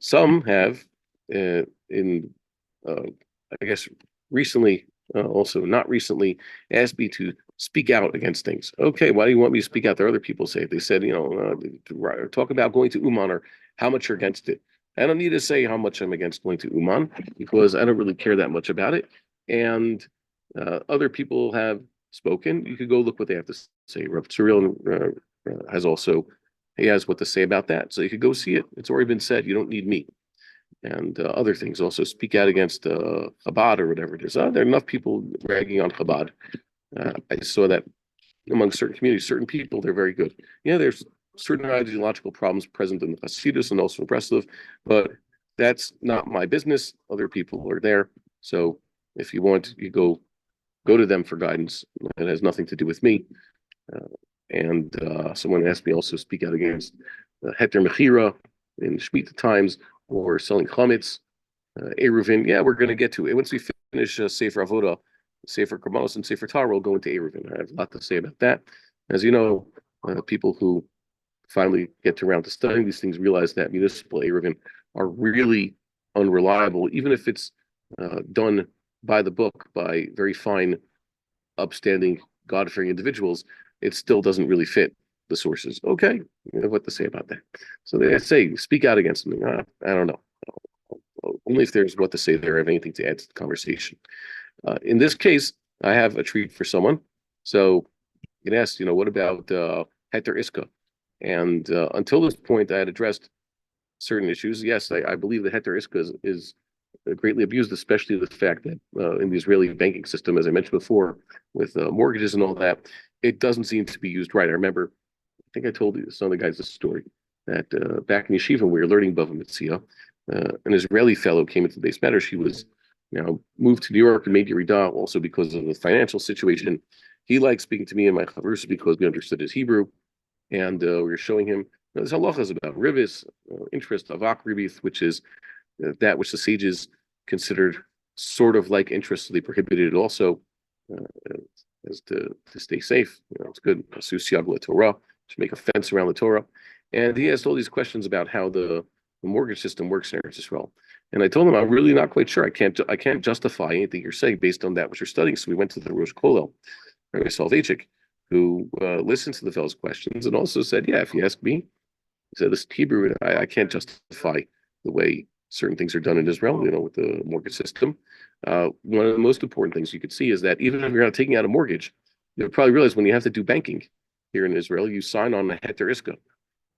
Some have, in I guess recently, also not recently, asked me to speak out against things. Okay, why do you want me to speak out? There are other people say it. They said, talk about going to Uman or how much you're against it. I don't need to say how much I'm against going to Uman because I don't really care that much about it. And other people have spoken. You could go look what they have to say. Rav Tzuriel has also he has what to say about that. So you could go see it. It's already been said. You don't need me. And other things also speak out against Chabad or whatever it is. There are enough people ragging on Chabad. I saw that among certain communities, certain people, they're very good. Yeah, there's certain ideological problems present in the Hasidus and also in Breslov, but that's not my business. Other people are there. So if you want, you go to them for guidance. It has nothing to do with me. Uh, and someone asked me also to speak out against Heter Mechira in Shemitah times or selling chametz, Eruvin. Yeah, we're going to get to it. Once we finish Sefer Avoda, Sefer Karmanos, and Sefer Torah, we'll go into Eruvin. I have a lot to say about that. As you know, people who finally get around to studying these things realize that municipal Eruvin are really unreliable, even if it's done by the book by very fine, upstanding, God-fearing individuals. It still doesn't really fit the sources. Okay, you have what to say about that. So they say, speak out against something. I don't know. Only if there's what to say there, I have anything to add to the conversation. In this case, I have a treat for someone. So you can ask, what about Heter Iska? And until this point, I had addressed certain issues. Yes, I believe that Heter Iska is greatly abused, especially the fact that in the Israeli banking system, as I mentioned before, with mortgages and all that, it doesn't seem to be used right. I remember, I think I told you some of the guys this story that back in Yeshiva, we were learning Bava Mitzvah. An Israeli fellow came into the base matter. She was, moved to New York and made Yerida also because of the financial situation. He liked speaking to me and my chavrusa because we understood his Hebrew, and we were showing him there's halachas about ribis, interest avak ribith, which is that which the sages considered sort of like interest, so they prohibited it also as to stay safe. It's good Torah to make a fence around the Torah, and he asked all these questions about how the mortgage system works in Eretz Israel. And I told him I'm really not quite sure. I can't justify anything you're saying based on that which you're studying. So we went to the Rosh Kollel, Rabbi Soloveitchik, who listened to the fellow's questions and also said, "Yeah, if you ask me, he said this Hebrew, I can't justify the way certain things are done in Israel, with the mortgage system. One of the most important things you could see is that even if you're not taking out a mortgage, you'll probably realize when you have to do banking here in Israel, you sign on the Heter Iska.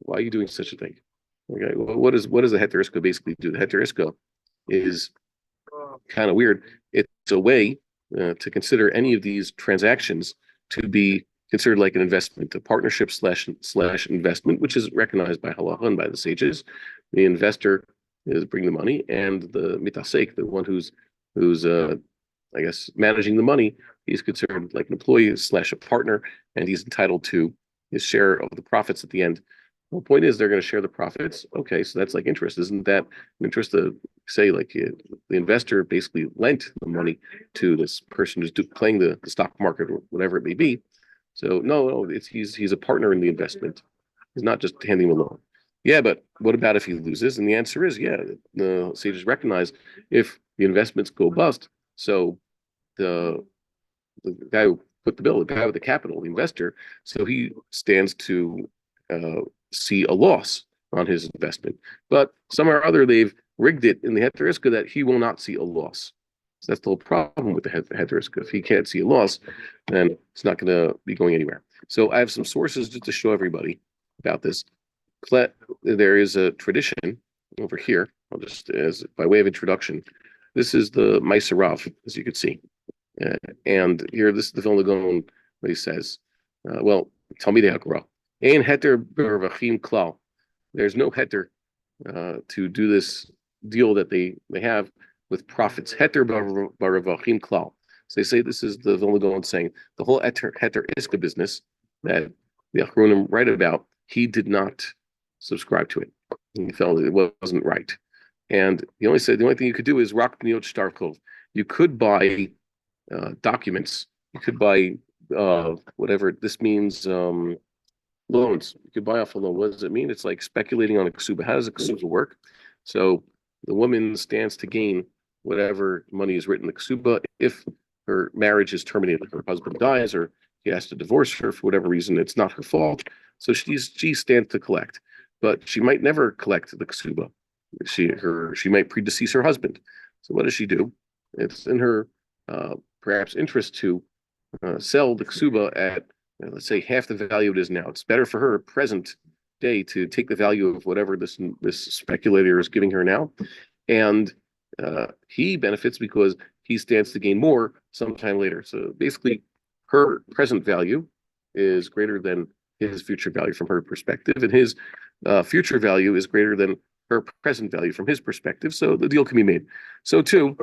Why are you doing such a thing? Okay, well, what does the Heter Iska basically do? The Heter Iska is kind of weird. It's a way to consider any of these transactions to be considered like an investment, a partnership slash investment, which is recognized by halacha and by the sages. The investor is bringing the money, and the mitasek, the one who's I guess managing the money, he's considered like an employee slash a partner, and he's entitled to his share of the profits at the end. The point is they're going to share the profits. Okay, so that's like interest. Isn't that interest to say like the investor basically lent the money to this person who's playing the stock market or whatever it may be? So no, he's a partner in the investment. He's not just handing him a loan. Yeah, but what about if he loses? And the answer is yeah. The sages recognize if the investments go bust, so the guy who put the bill, the guy with the capital, the investor, so he stands to see a loss on his investment. But somehow or other, they've rigged it in the Heter Iska that he will not see a loss. So that's the whole problem with the Heter Iska. If he can't see a loss, then it's not going to be going anywhere. So I have some sources just to show everybody about this. There is a tradition over here. I'll just, as by way of introduction, this is the Maisarav, as you can see. And here, this is the Vilna Gaon, what he says. Well, tell me the Hakra. Ein heter b'revachim klal. There's no heter to do this deal that they have with profits. Heter b'revachim klal. So they say this is the Vilna Gaon saying the whole heter iska business that the Achronim write about. He did not subscribe to it. He felt it wasn't right. And he only said the only thing you could do is rock pniot shtarkov. You could buy documents. You could buy whatever this means. Loans. You could buy off a loan. What does it mean? It's like speculating on a ksuba. How does a ksuba work? So the woman stands to gain whatever money is written in the ksuba if her marriage is terminated, her husband dies, or he has to divorce her for whatever reason. It's not her fault, so she stands to collect, but she might never collect the ksuba. She might predecease her husband. So what does she do? It's in her perhaps interest to sell the ksuba at let's say half the value it is now. It's better for her present day to take the value of whatever this speculator is giving her now, and he benefits because he stands to gain more sometime later. So basically, her present value is greater than his future value from her perspective, and his future value is greater than her present value from his perspective. So the deal can be made. So too,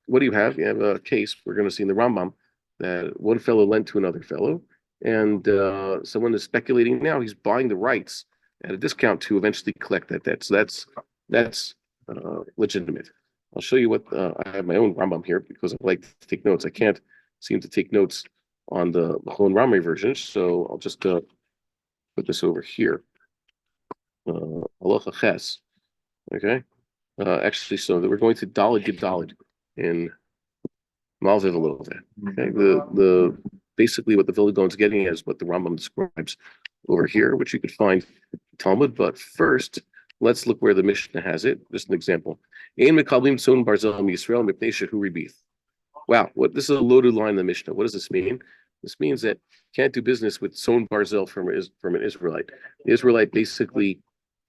what do you have? You have a case we're going to see in the Rambam that one fellow lent to another fellow, and someone is speculating now. He's buying the rights at a discount to eventually collect that debt. So that's legitimate. I'll show you what I have my own Rambam here because I like to take notes. I can't seem to take notes on the Machon Shilo version, so I'll just put this over here. Halacha Ches. Okay. Actually, so that we're going to Daled Gid Daled in Malviv a little bit. Okay. The basically what the Vilna is getting at is what the Rambam describes over here, which you could find in Talmud. But first, let's look where the Mishnah has it. Just an example. Ein mekablim tzon barzel Yisrael mipnei shehu ribith. Wow, this is a loaded line in the Mishnah. What does this mean? This means that you can't do business with tzon barzel from an Israelite. The Israelite basically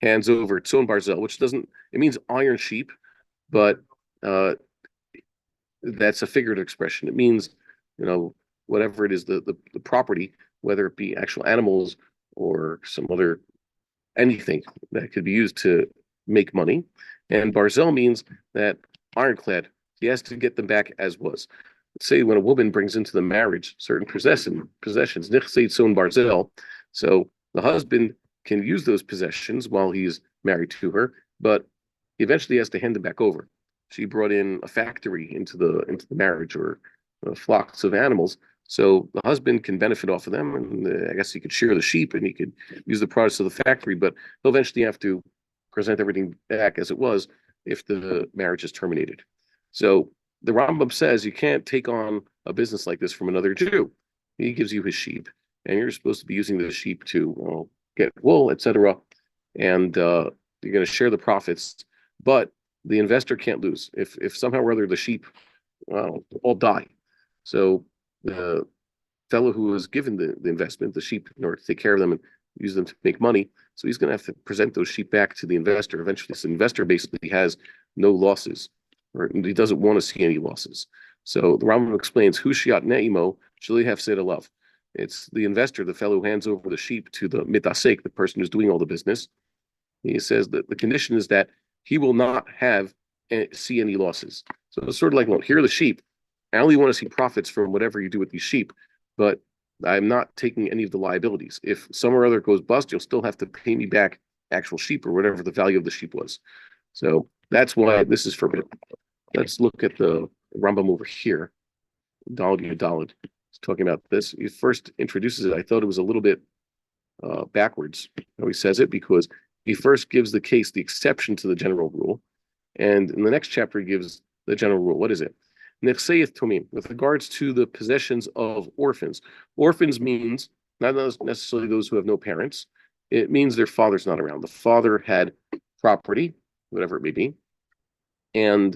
hands over tzon barzel, which it means iron sheep, but that's a figurative expression. It means, whatever it is, the property, whether it be actual animals or some other anything that could be used to make money. And barzel means that ironclad, he has to get them back as was. Let's say when a woman brings into the marriage certain possessions, nichsei tzon barzel, so the husband can use those possessions while he's married to her, but he eventually has to hand them back over. She brought in a factory into the marriage, or flocks of animals, so the husband can benefit off of them, and I guess he could shear the sheep and he could use the products of the factory, but he'll eventually have to present everything back as it was if the marriage is terminated. So the Rambam says you can't take on a business like this from another Jew. He gives you his sheep, and you're supposed to be using the sheep to get wool, etc. And you're going to share the profits, but the investor can't lose. If somehow or other the sheep all die, so the fellow who was given the investment, the sheep, in order to take care of them and use them to make money, so he's going to have to present those sheep back to the investor eventually. So the investor basically has no losses, or he doesn't want to see any losses. So the Rambam explains, "Hu shiat ne'imo shali hafsed alav." It's the investor, the fellow who hands over the sheep to the mitasek, the person who's doing all the business. He says that the condition is that he will not see any losses. So it's sort of like, well, here are the sheep. I only want to see profits from whatever you do with these sheep, but I'm not taking any of the liabilities. If some or other goes bust, you'll still have to pay me back actual sheep or whatever the value of the sheep was. So that's why this is forbidden. Let's look at the Rambam over here. Daled Yudaled. He's talking about this. He first introduces it. I thought it was a little bit backwards how he says it, because he first gives the case, the exception to the general rule. And in the next chapter, he gives the general rule. What is it? Nechseyeth Tomim, with regards to the possessions of orphans. Orphans means not necessarily those who have no parents. It means their father's not around. The father had property, whatever it may be, and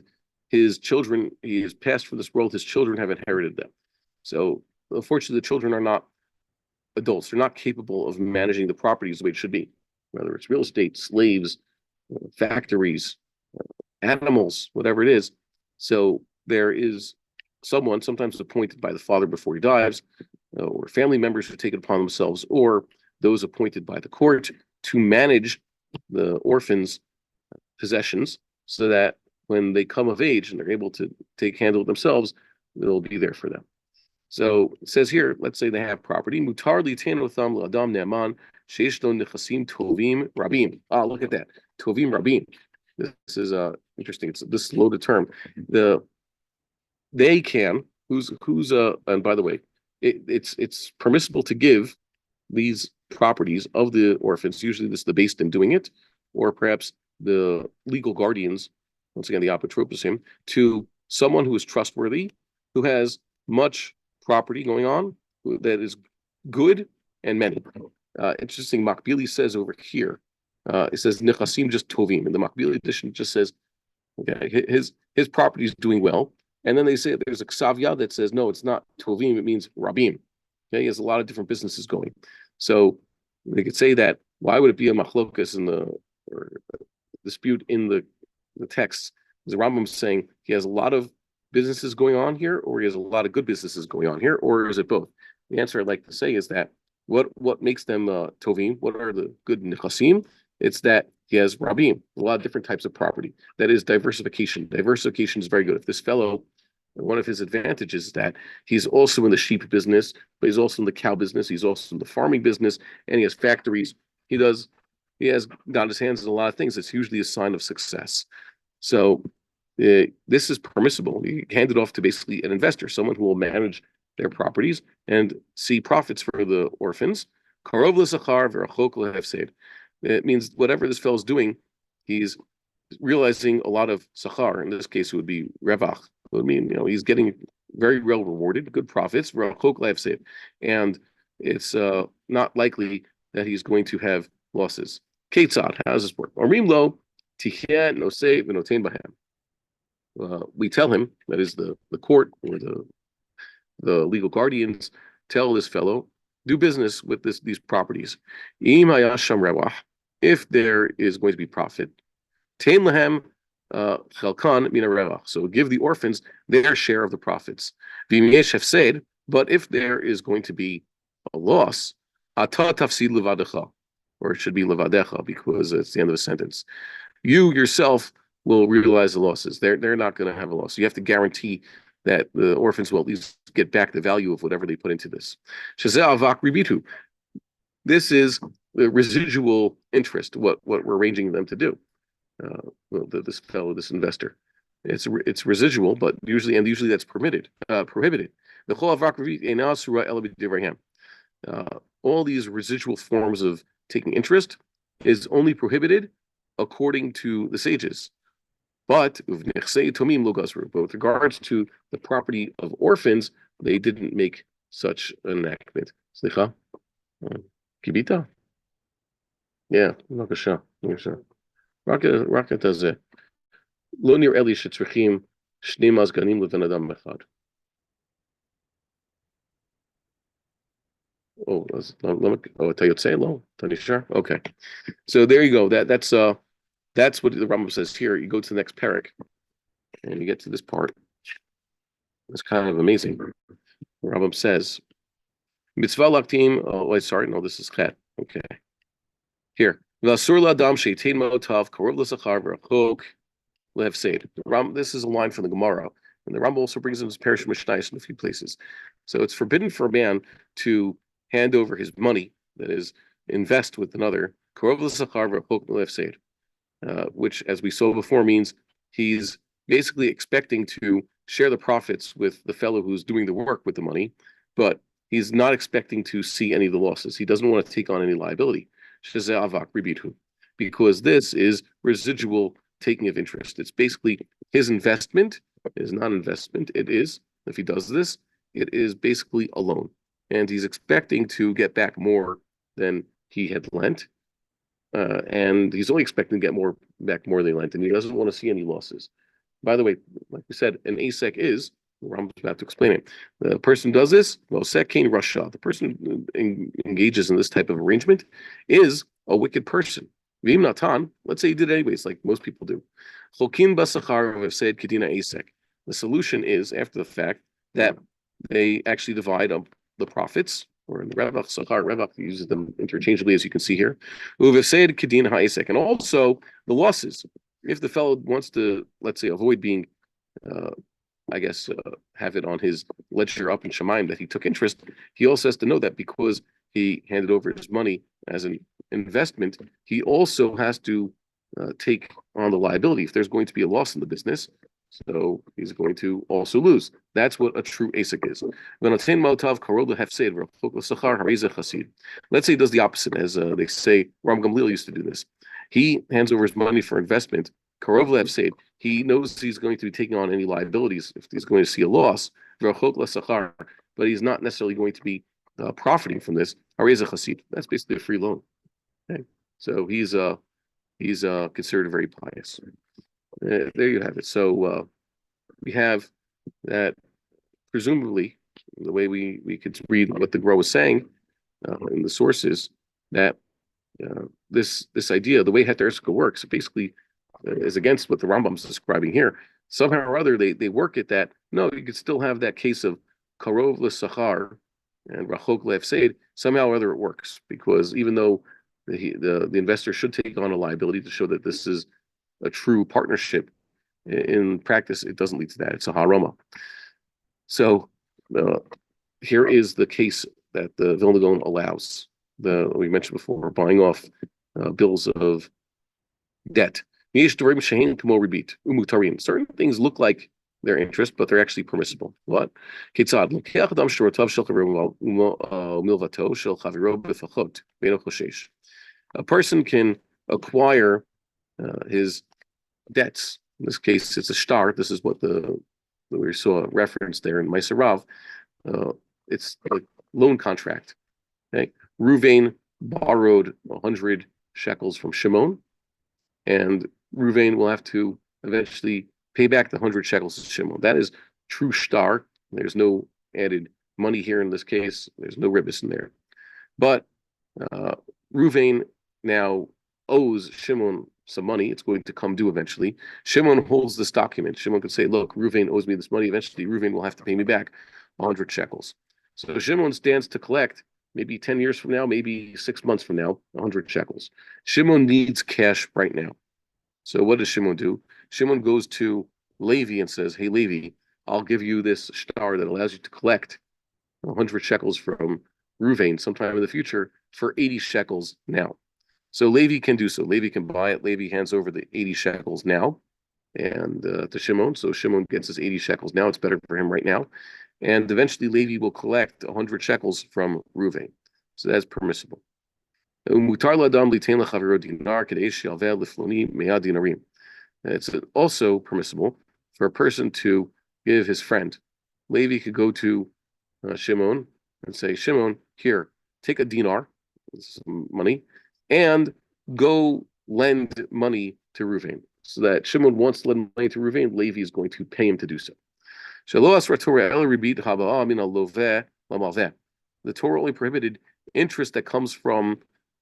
his children, he has passed from this world, his children have inherited them. So unfortunately, the children are not adults. They're not capable of managing the properties the way it should be, whether it's real estate, slaves, factories, animals, whatever it is. So there is someone sometimes appointed by the father before he dies, or family members who take it upon themselves, or those appointed by the court to manage the orphans' possessions, so that when they come of age and they're able to handle it themselves, they'll be there for them. So it says here, let's say they have property. Mutar litain otham l'adam ne'aman sheish lo nechasim tovim rabim. Ah, look at that, tovim rabim. This is interesting. It's this loaded term. They can and by the way, it's permissible to give these properties of the orphans. Usually, this is the based in doing it, or perhaps the legal guardians, once again, the apotroposim, to someone who is trustworthy, who has much property going on, that is good and many. Interesting, Makbili says over here, it says Nechasim just tovim. In the Makbili edition, it just says, okay, his property is doing well. And then they say there's a ksavya that says, no, it's not tovim, it means rabim. Okay, he has a lot of different businesses going. So they could say that, why would it be a machlokas in the or dispute in the text? The Rambam is saying he has a lot of businesses going on here, or he has a lot of good businesses going on here, or is it both? The answer I'd like to say is that what makes them tovim? What are the good nechasim? It's that he has rabim, a lot of different types of property. That is diversification. Diversification is very good. If this fellow, one of his advantages is that he's also in the sheep business, but he's also in the cow business. He's also in the farming business, and he has factories. He has got his hands in a lot of things. It's usually a sign of success. So this is permissible. You hand it off to basically an investor, someone who will manage their properties and see profits for the orphans. It means whatever this fellow's doing, he's realizing a lot of sachar. In this case, it would be revach. It would mean, he's getting very well rewarded, good profits, and it's not likely that he's going to have losses. Ketzad, how does this work? We tell him, that is the court or the legal guardians, tell this fellow, do business with these properties. If there is going to be profit, tain lahem chelkan min harevach. So give the orphans their share of the profits. V'imyesh hefsed, but if there is going to be a loss, ata tafsid levadecha, or it should be levadecha because it's the end of a sentence. You yourself will realize the losses. They're not going to have a loss. So you have to guarantee that the orphans will at least get back the value of whatever they put into this. Shazeh avak ribitu. This is the residual interest, what we're arranging them to do. This fellow, this investor, it's residual, but usually that's prohibited. All these residual forms of taking interest is only prohibited according to the sages. But with regards to the property of orphans, they didn't make such an enactment. Slicha, kibita. Yeah, b'vakasha. Rocket does it. Lo nir'eh li shetzrichim shnei mazganim leven adam echad. Tayotze lo, tanishar. Okay, so there you go. That's what the Rambam says here. You go to the next parak, and you get to this part. It's kind of amazing. The Rambam says, "Mitzvah laktim." Oh, wait, sorry, no, this is chet. Okay, here. This is a line from the Gemara, and the Rambam also brings in his Parish Mishnayos in a few places. So it's forbidden for a man to hand over his money, that is, invest with another, which, as we saw before, means he's basically expecting to share the profits with the fellow who's doing the work with the money, but he's not expecting to see any of the losses. He doesn't want to take on any liability. Because this is residual taking of interest. It's basically his investment. It is not investment. It is, if he does this, it is basically a loan. And he's expecting to get back more than he had lent. And he's only expecting to get back more than he lent. And he doesn't want to see any losses. By the way, like we said, an ASEC is, I'm about to explain it. The person does this, well, Sekein Rasha, the person who engages in this type of arrangement is a wicked person. V'im Natan, let's say he did it anyways, like most people do. Cholkin basachar have said kedina ASEC. The solution is, after the fact, that they actually divide up the profits, or in the Revach, Sachar, Revach uses them interchangeably, as you can see here. Uv said kedina ASEC, and also the losses. If the fellow wants to, let's say, avoid being have it on his ledger up in Shemaim that he took interest, he also has to know that because he handed over his money as an investment, he also has to take on the liability if there's going to be a loss in the business. So he's going to also lose. That's what a true ASIC is. Let's say he does the opposite, as they say, Ram Gamliel used to do this. He hands over his money for investment. Karov lefseid. He knows he's going to be taking on any liabilities if he's going to see a loss. But he's not necessarily going to be profiting from this. That's basically a free loan. Okay, so he's considered very pious. There you have it. So we have that presumably the way we could read what the Gra was saying in the sources that this idea, the way Heter Iska works, basically is against what the Rambam's describing here. Somehow or other, they work at that. No, you could still have that case of karov l'sachar and rachok le'efseid. Somehow or other, it works because even though the investor should take on a liability to show that this is a true partnership, in practice, it doesn't lead to that. It's a harama. So here is the case that the Vilna Gaon allows. We mentioned before, buying off bills of debt. Certain things look like they're interest, but they're actually permissible. What? A person can acquire his debts. In this case, it's a shtar. This is what we saw referenced there in Maisarav. It's a loan contract. Okay, Ruvain borrowed 100 shekels from Shimon, and Ruvain will have to eventually pay back the 100 shekels to Shimon. That is true shtar. There's no added money here in this case. There's no ribbis in there. But Ruvain now owes Shimon some money. It's going to come due eventually. Shimon holds this document. Shimon could say, look, Ruvain owes me this money. Eventually, Ruvain will have to pay me back 100 shekels. So Shimon stands to collect maybe 10 years from now, maybe 6 months from now, 100 shekels. Shimon needs cash right now. So what does Shimon do? Shimon goes to Levi and says, hey, Levi, I'll give you this shtar that allows you to collect 100 shekels from Ruvain sometime in the future for 80 shekels now. So Levi can do so. Levi can buy it. Levi hands over the 80 shekels now and to Shimon. So Shimon gets his 80 shekels now. It's better for him right now. And eventually Levi will collect 100 shekels from Ruvain. So that's permissible. It's also permissible for a person to give his friend. Levi could go to Shimon and say, Shimon, here, take a dinar, some money, and go lend money to Ruvain. So that Shimon wants to lend money to Ruvain, Levi is going to pay him to do so. The Torah only prohibited interest that comes from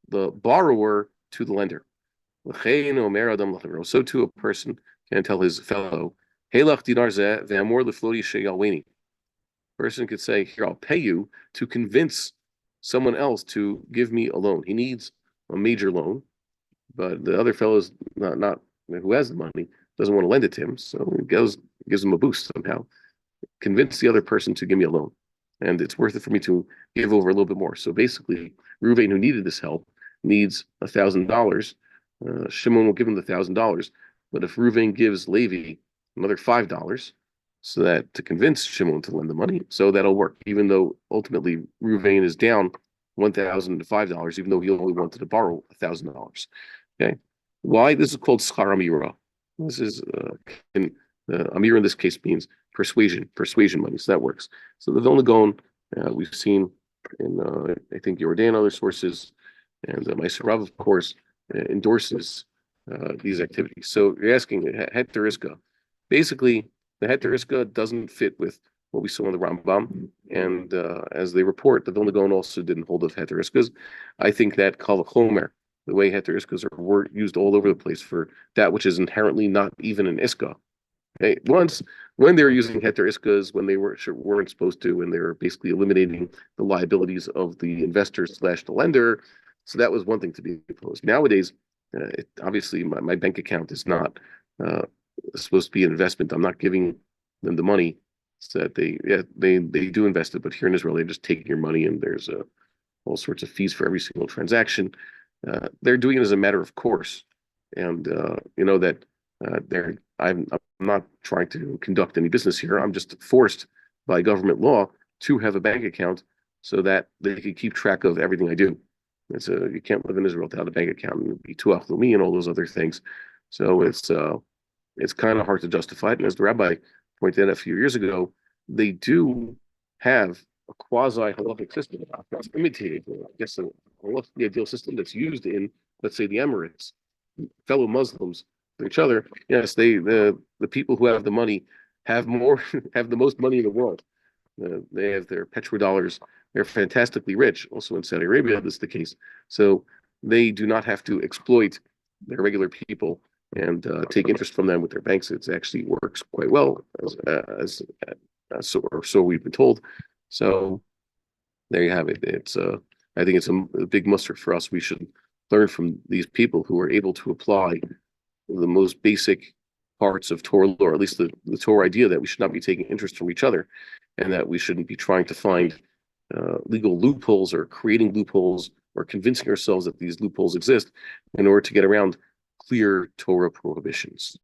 the borrower to the lender. So too, a person can tell his fellow, person could say, here, I'll pay you to convince someone else to give me a loan. He needs a major loan, but the other fellow is not who has the money, doesn't want to lend it to him, so he gives him a boost somehow. Convince the other person to give me a loan, and it's worth it for me to give over a little bit more. So basically, Ruvain, who needed this help, needs $1,000. Shimon will give him the $1,000, but if Ruvain gives Levi another $5, so that to convince Shimon to lend the money, so that'll work. Even though ultimately Ruvain is down $1,000 to $5, even though he only wanted to borrow $1,000. Okay, why? This is called schar amira. This is amira in this case means persuasion money. So that works. So the Vilna Gaon we've seen in I think Jordan, other sources, and Maisarav, of course, endorses these activities. So you're asking Heter Iska. Basically, the Heter Iska doesn't fit with what we saw in the Rambam, and as they report, the Vilna Gaon also didn't hold of Heter Iskas. I think that Kal V'chomer, the way Heter Iskas are used all over the place for that which is inherently not even an Iska. Okay? Once, when they were using Heter Iskas, when they weren't supposed to, and they were basically eliminating the liabilities of the investor / the lender, so that was one thing to be opposed. Nowadays, obviously, my bank account is not supposed to be an investment. I'm not giving them the money so that they do invest it, but here in Israel, they're just taking your money, and there's all sorts of fees for every single transaction. They're doing it as a matter of course, and you know that I'm not trying to conduct any business here. I'm just forced by government law to have a bank account so that they can keep track of everything I do. You can't live in Israel without a bank account and be tuach lumi and all those other things. So it's kind of hard to justify it. And as the rabbi pointed out a few years ago, they do have a quasi halachic system. It's imitated, I guess, the ideal system that's used in, let's say, the Emirates, fellow Muslims for each other. Yes, the people who have the money have more have the most money in the world. They have their petrodollars. They're fantastically rich. Also in Saudi Arabia, this is the case. So they do not have to exploit their regular people and take interest from them with their banks. It actually works quite well, so we've been told. So there you have it. I think it's a big muster for us. We should learn from these people who are able to apply the most basic parts of Torah, or at least the Torah idea that we should not be taking interest from each other, and that we shouldn't be trying to find legal loopholes or creating loopholes or convincing ourselves that these loopholes exist in order to get around clear Torah prohibitions.